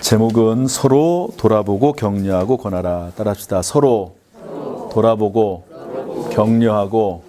제목은 서로 돌아보고 격려하고 권하라. 따라합시다. 서로 돌아보고 격려하고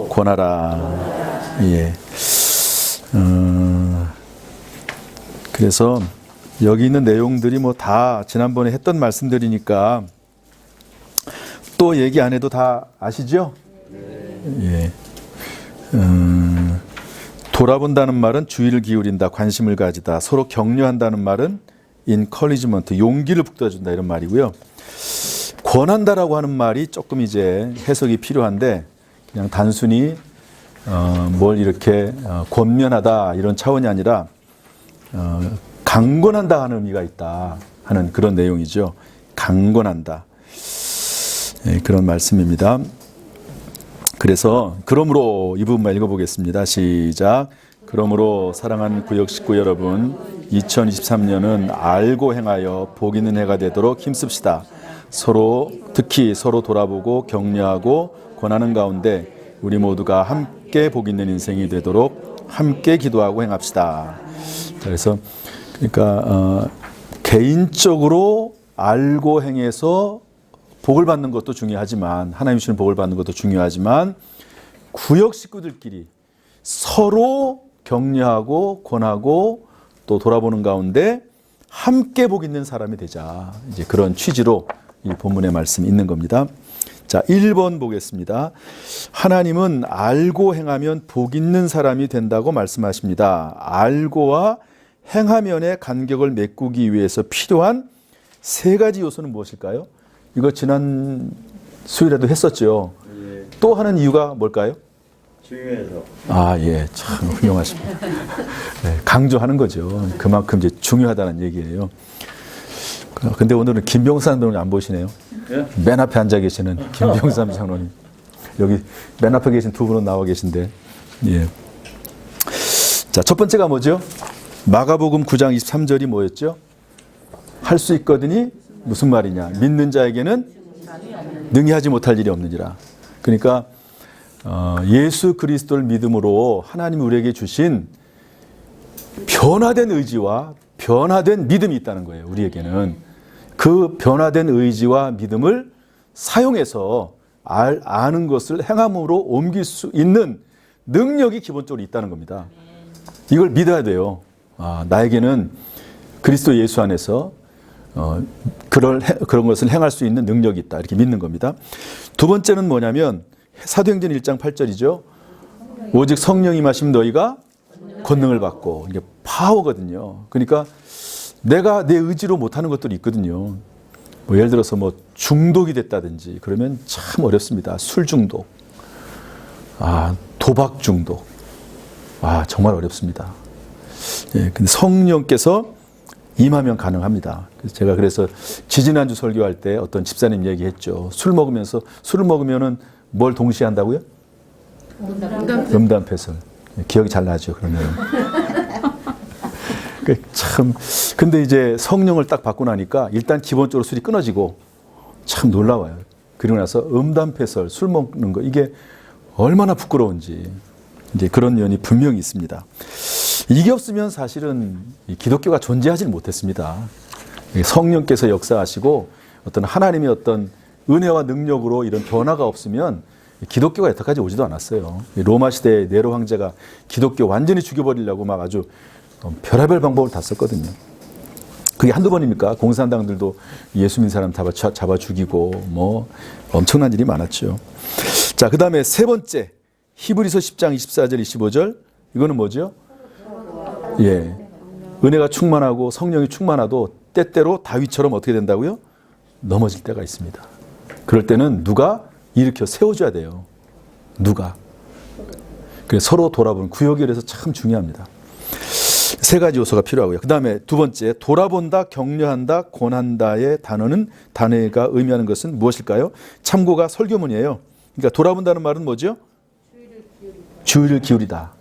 권하라. 예. 그래서 여기 있는 내용들이 뭐 다 지난번에 했던 말씀들이니까 또 얘기 안 해도 다 아시죠? 예. 돌아본다는 말은 주의를 기울인다, 관심을 가지다. 서로 격려한다는 말은 encouragement, 용기를 북돋아준다 이런 말이고요. 권한다라고 하는 말이 조금 이제 해석이 필요한데 그냥 단순히 뭘 이렇게 권면하다 이런 차원이 아니라 강권한다 하는 의미가 있다 하는 그런 내용이죠. 강권한다. 예, 그런 말씀입니다. 그래서 그러므로 이 부분만 읽어보겠습니다. 시작. 그러므로 사랑하는 구역 식구 여러분, 2023년은 알고 행하여 복 있는 해가 되도록 힘씁시다. 특히 서로 돌아보고 격려하고 권하는 가운데 우리 모두가 함께 복 있는 인생이 되도록 함께 기도하고 행합시다. 그래서 그러니까 개인적으로 알고 행해서 복을 받는 것도 중요하지만 하나님 주시는 복을 받는 것도 중요하지만 구역 식구들끼리 서로 격려하고 권하고 또 돌아보는 가운데 함께 복 있는 사람이 되자. 이제 그런 취지로 이 본문의 말씀이 있는 겁니다. 자, 1번 보겠습니다. 하나님은 알고 행하면 복 있는 사람이 된다고 말씀하십니다. 알고와 행하면의 간격을 메꾸기 위해서 필요한 세 가지 요소는 무엇일까요? 이거 지난 수요일에도 했었죠. 예. 또 하는 이유가 뭘까요? 중요해서. 예, 참 훌륭하십니다. 네, 강조하는 거죠. 그만큼 이제 중요하다는 얘기예요. 근데 오늘은 김병삼 장로님 안 보시네요. 예? 맨 앞에 앉아 계시는 김병삼 장로님. 여기 맨 앞에 계신 두 분은 나와 계신데. 예. 자, 첫 번째가 뭐죠? 마가복음 9장 23절이 뭐였죠? 할 수 있거든이 무슨 말이냐? 믿는 자에게는 능히 하지 못할 일이 없느니라. 그러니까 예수 그리스도를 믿음으로 하나님이 우리에게 주신 변화된 의지와 변화된 믿음이 있다는 거예요. 우리에게는 그 변화된 의지와 믿음을 사용해서 아는 것을 행함으로 옮길 수 있는 능력이 기본적으로 있다는 겁니다. 이걸 믿어야 돼요. 나에게는 그리스도 예수 안에서 그런 것을 행할 수 있는 능력이 있다. 이렇게 믿는 겁니다. 두 번째는 뭐냐면 사도행전 1장 8절이죠. 오직 성령이 임하시면 너희가 권능을 받고. 이게 파워거든요. 그러니까 내가 내 의지로 못하는 것들이 있거든요. 뭐 예를 들어서 뭐 중독이 됐다든지 그러면 참 어렵습니다. 술 중독, 도박 중독, 정말 어렵습니다. 예, 근데 성령께서 임하면 가능합니다. 제가 그래서 지지난주 설교할 때 어떤 집사님 얘기했죠. 술을 먹으면은 뭘 동시에 한다고요? 음담패설. 기억이 잘 나죠, 그러면. 참, 근데 이제 성령을 딱 받고 나니까 일단 기본적으로 술이 끊어지고 참 놀라워요. 그리고 나서 음담패설, 술 먹는 거, 이게 얼마나 부끄러운지. 이제 그런 면이 분명히 있습니다. 이게 없으면 사실은 기독교가 존재하지 못했습니다. 성령께서 역사하시고 어떤 하나님의 어떤 은혜와 능력으로 이런 변화가 없으면 기독교가 여태까지 오지도 않았어요. 로마 시대의 네로 황제가 기독교 완전히 죽여버리려고 막 아주 별의별 방법을 다 썼거든요. 그게 한두 번입니까? 공산당들도 예수 믿는 사람 잡아 죽이고 뭐 엄청난 일이 많았죠. 자, 그 다음에 세 번째 히브리서 10장 24절 25절 이거는 뭐죠? 예, 은혜가 충만하고 성령이 충만하도 때때로 다윗처럼 어떻게 된다고요? 넘어질 때가 있습니다. 그럴 때는 누가 일으켜 세워줘야 돼요. 누가. 그래서 서로 돌아보는 구역이라서 참 중요합니다. 세 가지 요소가 필요하고요. 그 다음에 두 번째, 돌아본다, 격려한다, 권한다의 단어가 의미하는 것은 무엇일까요? 참고가 설교문이에요. 그러니까 돌아본다는 말은 뭐죠? 주의를 기울이다.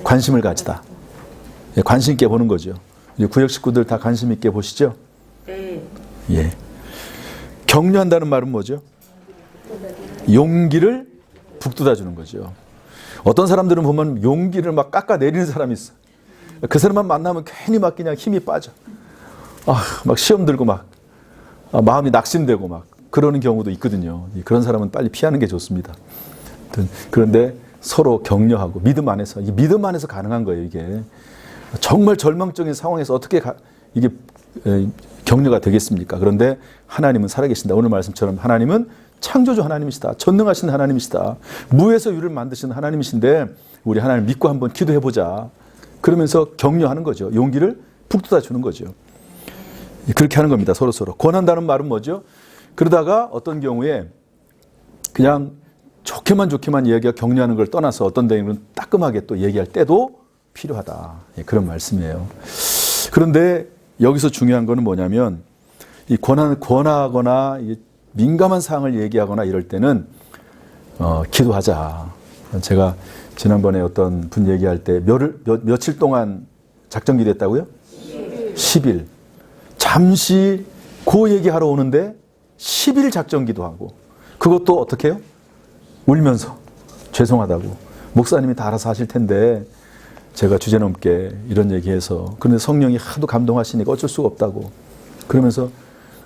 관심을 가지다. 관심 있게 보는 거죠. 구역 식구들 다 관심 있게 보시죠? 네. 예. 격려한다는 말은 뭐죠? 용기를 북돋아 주는 거죠. 어떤 사람들은 보면 용기를 막 깎아내리는 사람이 있어. 그 사람만 만나면 괜히 막 그냥 힘이 빠져. 막 시험 들고 막 마음이 낙심되고 막 그러는 경우도 있거든요. 그런 사람은 빨리 피하는 게 좋습니다. 그런데 서로 격려하고 믿음 안에서, 이게 믿음 안에서 가능한 거예요. 이게 정말 절망적인 상황에서 어떻게 이게 격려가 되겠습니까? 그런데 하나님은 살아계신다. 오늘 말씀처럼 하나님은 창조주 하나님이시다. 전능하신 하나님이시다. 무에서 유를 만드시는 하나님이신데 우리 하나님 믿고 한번 기도해보자. 그러면서 격려하는 거죠. 용기를 북돋아 주는 거죠. 그렇게 하는 겁니다. 서로서로. 권한다는 말은 뭐죠? 그러다가 어떤 경우에 그냥 좋게만 얘기하고 격려하는 걸 떠나서 어떤 데는 따끔하게 또 얘기할 때도 필요하다. 그런 말씀이에요. 그런데 여기서 중요한 거는 뭐냐면 이 권하거나 민감한 사항을 얘기하거나 이럴 때는 기도하자. 제가 지난번에 어떤 분 얘기할 때 며칠 동안 작전기 됐다고요? 10일. 잠시 그 얘기하러 오는데 10일 작전기도 하고 그것도 어떻게 해요? 울면서 죄송하다고 목사님이 다 알아서 하실 텐데 제가 주제넘게 이런 얘기해서 그런데 성령이 하도 감동하시니까 어쩔 수가 없다고 그러면서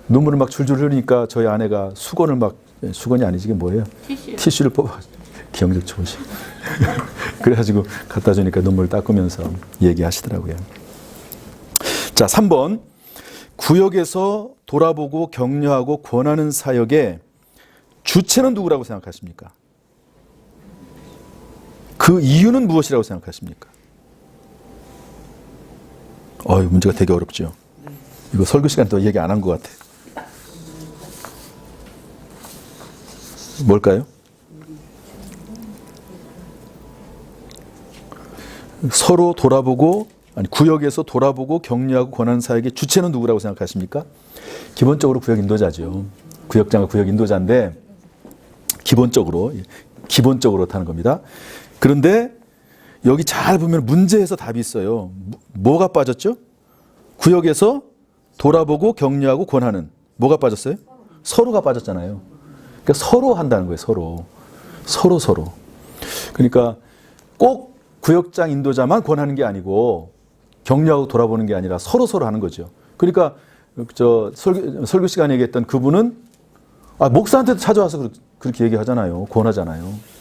눈물을 막 줄줄 흘리니까 저희 아내가 수건이 아니지 이게 뭐예요? 티슈를 뽑아 기억력 좋으시 그래가지고 갖다 주니까 눈물을 닦으면서 얘기하시더라고요. 자, 3번 구역에서 돌아보고 격려하고 권하는 사역의 주체는 누구라고 생각하십니까? 그 이유는 무엇이라고 생각하십니까? 문제가 되게 어렵죠. 이거 설교 시간 더 얘기 안 한 것 같아. 뭘까요? 서로 돌아보고 구역에서 돌아보고 격려하고 권하는 사역의 주체는 누구라고 생각하십니까? 기본적으로 구역 인도자죠. 구역장과 구역 인도자인데 기본적으로 하는 겁니다. 그런데 여기 잘 보면 문제에서 답이 있어요. 뭐가 빠졌죠? 구역에서 돌아보고 격려하고 권하는 뭐가 빠졌어요? 서로가 빠졌잖아요. 그러니까 서로 한다는 거예요. 서로. 그러니까 꼭 구역장 인도자만 권하는 게 아니고 격려하고 돌아보는 게 아니라 서로 하는 거죠. 그러니까 설교 시간에 얘기했던 그분은 목사한테도 찾아와서 그렇게 얘기하잖아요. 권하잖아요.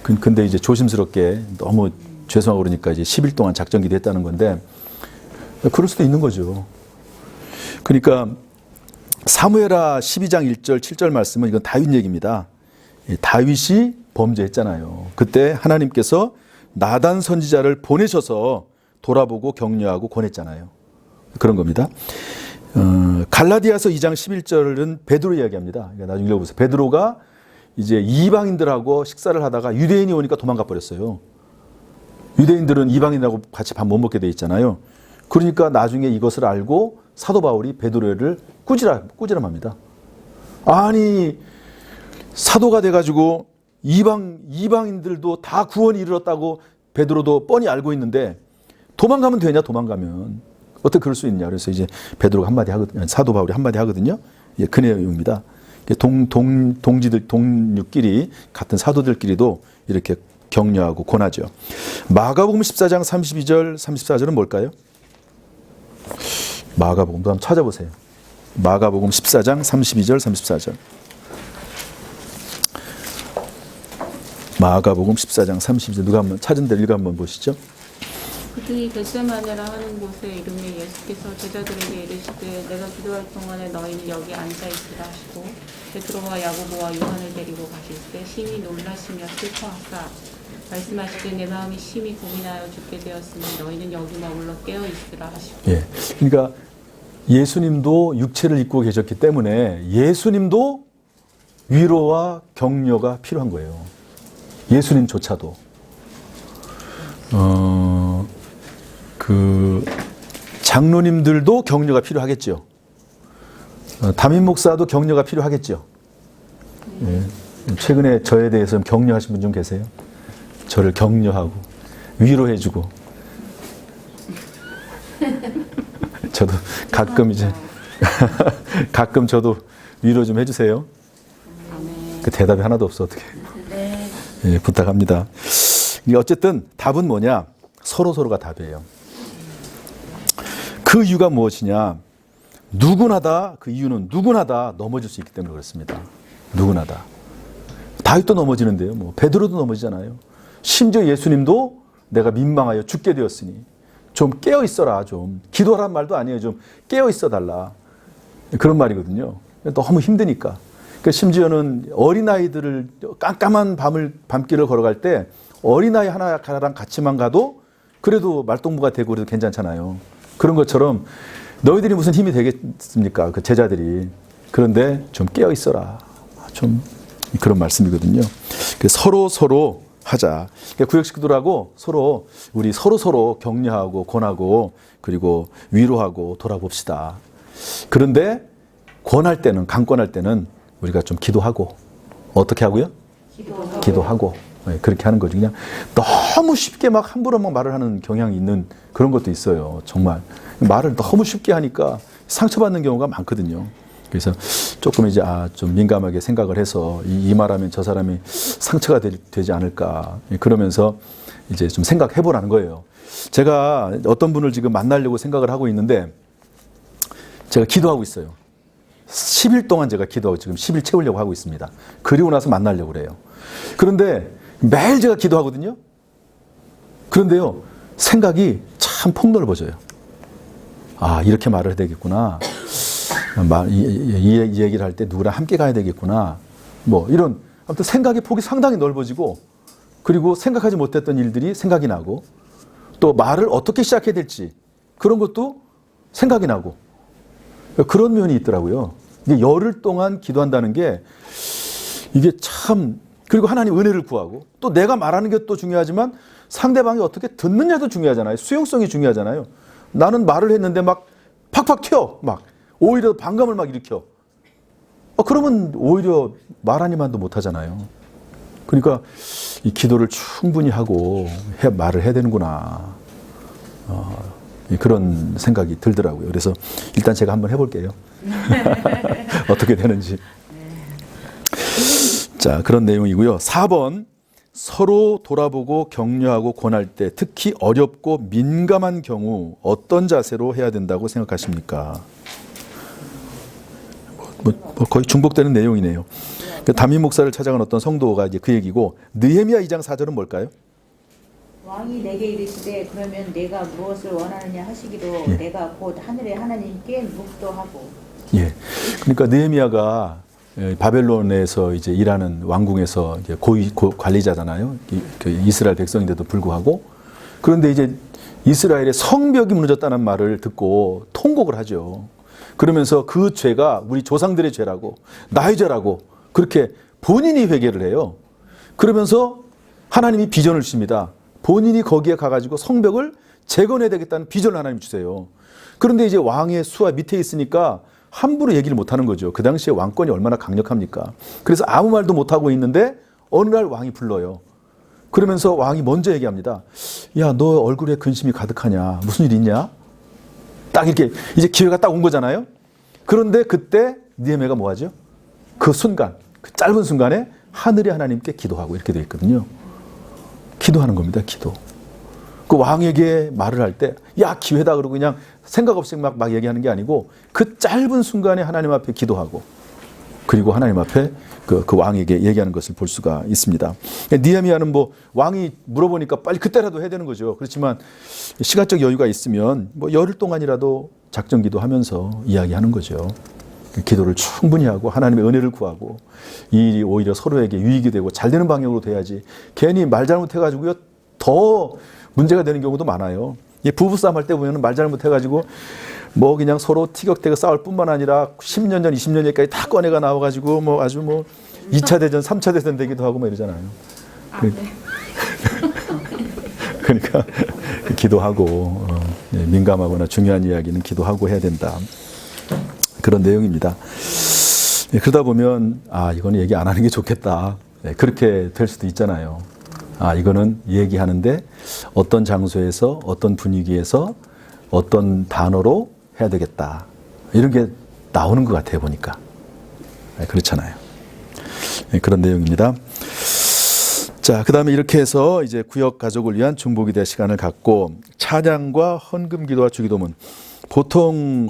근데 이제 조심스럽게 너무 죄송하고 그러니까 이제 10일 동안 작전기도 했다는 건데 그럴 수도 있는 거죠. 그러니까 사무엘하 12장 1절 7절 말씀은 이건 다윗 얘기입니다. 다윗이 범죄했잖아요. 그때 하나님께서 나단 선지자를 보내셔서 돌아보고 격려하고 권했잖아요. 그런 겁니다. 갈라디아서 2장 11절은 베드로 이야기합니다. 그러니까 나중에 읽어보세요. 베드로가 이제 이방인들하고 식사를 하다가 유대인이 오니까 도망가 버렸어요. 유대인들은 이방인하고 같이 밥 못 먹게 돼 있잖아요. 그러니까 나중에 이것을 알고 사도 바울이 베드로를 꾸지람합니다. 아니 사도가 돼가지고 이방인들도 다 구원이 이르렀다고 베드로도 뻔히 알고 있는데 도망가면 되냐? 도망가면 어떻게 그럴 수 있냐? 그래서 이제 베드로가 한마디 하거든요. 사도 바울이 한마디 하거든요. 그 내용입니다. 동료끼리 같은 사도들끼리도 이렇게 격려하고 권하죠. 마가복음 14장 32절 34절은 뭘까요? 마가복음도 한번 찾아보세요. 마가복음 14장 32절 34절. 마가복음 14장 32절 누가 한번 찾은 데를 읽어 한번 보시죠. 그들이 겟세마네라 하는 곳에 이름에 예수께서 제자들에게 이르시되 내가 기도할 동안에 너희는 여기 앉아 있으라 하시고 베드로와 야고보와 요한을 데리고 가실 때 심히 놀라시며 슬퍼하사 말씀하시되 내 마음이 심히 고민하여 죽게 되었으니 너희는 여기 머물러 깨어 있으라 하시고. 예, 그러니까 예수님도 육체를 입고 계셨기 때문에 예수님도 위로와 격려가 필요한 거예요. 예수님조차도. 장로님들도 격려가 필요하겠죠. 담임 목사도 격려가 필요하겠죠. 예. 최근에 저에 대해서 격려하신 분 좀 계세요? 저를 격려하고 위로해주고 저도 가끔 이제 가끔 저도 위로 좀 해주세요. 그 대답이 하나도 없어 어떻게? 예, 부탁합니다. 어쨌든 답은 뭐냐? 서로가 답이에요. 그 이유가 무엇이냐? 누구나 다, 그 이유는 누구나 다 넘어질 수 있기 때문에 그렇습니다. 누구나 다. 다윗도 넘어지는데요. 뭐 베드로도 넘어지잖아요. 심지어 예수님도 내가 민망하여 죽게 되었으니 좀 깨어 있어라. 좀 기도하란 말도 아니에요. 좀 깨어 있어 달라. 그런 말이거든요. 너무 힘드니까. 그러니까 심지어는 어린아이들을 깜깜한 밤길을 걸어갈 때 어린아이 하나랑 같이만 가도 그래도 말동무가 되고 그래도 괜찮잖아요. 그런 것처럼 너희들이 무슨 힘이 되겠습니까? 그 제자들이. 그런데 좀 깨어 있어라. 좀 그런 말씀이거든요. 서로 하자. 그러니까 구역 식구들하고 우리 서로 격려하고 권하고 그리고 위로하고 돌아봅시다. 그런데 권할 때는 강권할 때는 우리가 좀 기도하고 어떻게 하고요? 기도하고. 네, 그렇게 하는 거죠. 그냥 너무 쉽게 막 함부로 막 말을 하는 경향이 있는 그런 것도 있어요. 정말 말을 너무 쉽게 하니까 상처받는 경우가 많거든요. 그래서 조금 이제 좀 민감하게 생각을 해서 이 말하면 저 사람이 상처가 되지 않을까 그러면서 이제 좀 생각해 보라는 거예요. 제가 어떤 분을 지금 만나려고 생각을 하고 있는데 제가 기도하고 있어요. 10일 동안 제가 기도하고 지금 10일 채우려고 하고 있습니다. 그리고 나서 만나려고 그래요. 그런데 매일 제가 기도하거든요. 그런데요, 생각이 참 폭넓어져요. 이렇게 말을 해야 되겠구나. 이 얘기를 할 때 누구랑 함께 가야 되겠구나. 뭐 이런 아무튼 생각의 폭이 상당히 넓어지고 그리고 생각하지 못했던 일들이 생각이 나고 또 말을 어떻게 시작해야 될지 그런 것도 생각이 나고 그런 면이 있더라고요. 이게 열흘 동안 기도한다는 게 이게 참 그리고 하나님 은혜를 구하고 또 내가 말하는 게 또 중요하지만 상대방이 어떻게 듣느냐도 중요하잖아요. 수용성이 중요하잖아요. 나는 말을 했는데 막 팍팍 튀어 막 오히려 반감을 막 일으켜. 그러면 오히려 말 한마디도 못 하잖아요. 그러니까 이 기도를 충분히 하고 말을 해야 되는구나. 그런 생각이 들더라고요. 그래서 일단 제가 한번 해볼게요. 어떻게 되는지. 자, 그런 내용이고요. 4번 서로 돌아보고 격려하고 권할 때 특히 어렵고 민감한 경우 어떤 자세로 해야 된다고 생각하십니까? 거의 중복되는 내용이네요. 담임 목사를 찾아간 어떤 성도가 이제 그 얘기고 느헤미야 2장 4절은 뭘까요? 왕이 내게 이르시되 그러면 내가 무엇을 원하느냐 하시기로 예. 내가 곧 하늘의 하나님께 묵도하고. 예. 그러니까 느헤미야가 바벨론에서 이제 일하는 왕궁에서 이제 관리자잖아요. 그 이스라엘 백성인데도 불구하고 그런데 이제 이스라엘의 성벽이 무너졌다는 말을 듣고 통곡을 하죠. 그러면서 그 죄가 우리 조상들의 죄라고 나의 죄라고 그렇게 본인이 회개를 해요. 그러면서 하나님이 비전을 주십니다. 본인이 거기에 가가지고 성벽을 재건해야 되겠다는 비전을 하나님 주세요. 그런데 이제 왕의 수하 밑에 있으니까 함부로 얘기를 못하는 거죠. 그 당시에 왕권이 얼마나 강력합니까? 그래서 아무 말도 못하고 있는데 어느 날 왕이 불러요. 그러면서 왕이 먼저 얘기합니다. 야, 너 얼굴에 근심이 가득하냐? 무슨 일 있냐? 딱 이렇게 이제 기회가 딱 온 거잖아요. 그런데 그때 느헤미야가 뭐 하죠? 그 순간, 그 짧은 순간에 하늘의 하나님께 기도하고 이렇게 되어 있거든요. 기도하는 겁니다. 기도. 그 왕에게 말을 할 때 야, 기회다 그러고 그냥 생각 없이 막 얘기하는 게 아니고 그 짧은 순간에 하나님 앞에 기도하고 그리고 하나님 앞에 그 왕에게 얘기하는 것을 볼 수가 있습니다. 느헤미야는 뭐 왕이 물어보니까 빨리 그때라도 해야 되는 거죠. 그렇지만 시간적 여유가 있으면 뭐 열흘 동안이라도 작전 기도하면서 이야기하는 거죠. 기도를 충분히 하고 하나님의 은혜를 구하고 이 일이 오히려 서로에게 유익이 되고 잘 되는 방향으로 돼야지 괜히 말 잘못해가지고요 더 문제가 되는 경우도 많아요. 부부싸움 할 때 보면 말 잘못해가지고 뭐 그냥 서로 티격태격 싸울 뿐만 아니라 10년 전, 20년 전까지 다 꺼내가 나와가지고 뭐 아주 뭐 2차 대전, 3차 대전 되기도 하고 뭐 이러잖아요. 네. 그러니까 기도하고 민감하거나 중요한 이야기는 기도하고 해야 된다. 그런 내용입니다. 그러다 보면 이거는 얘기 안 하는 게 좋겠다. 그렇게 될 수도 있잖아요. 이거는 얘기하는데 어떤 장소에서 어떤 분위기에서 어떤 단어로 해야 되겠다. 이런 게 나오는 것 같아요. 보니까. 그렇잖아요. 그런 내용입니다. 자, 그 다음에 이렇게 해서 이제 구역 가족을 위한 중보기도의 시간을 갖고 찬양과 헌금 기도와 주기도문 보통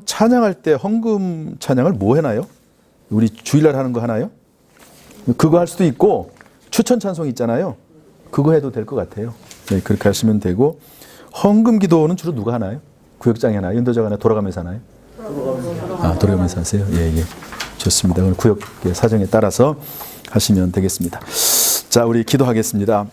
찬양할 때 헌금 찬양을 뭐 해나요? 우리 주일날 하는 거 하나요? 그거 할 수도 있고 추천 찬송 있잖아요. 그거 해도 될 것 같아요. 네, 그렇게 하시면 되고 헌금 기도는 주로 누가 하나요? 구역장이 하나요? 인도자가 하나요? 돌아가면서 하나요? 돌아가면서 하세요? 예, 예. 좋습니다. 그럼 구역 사정에 따라서 하시면 되겠습니다. 자, 우리 기도하겠습니다.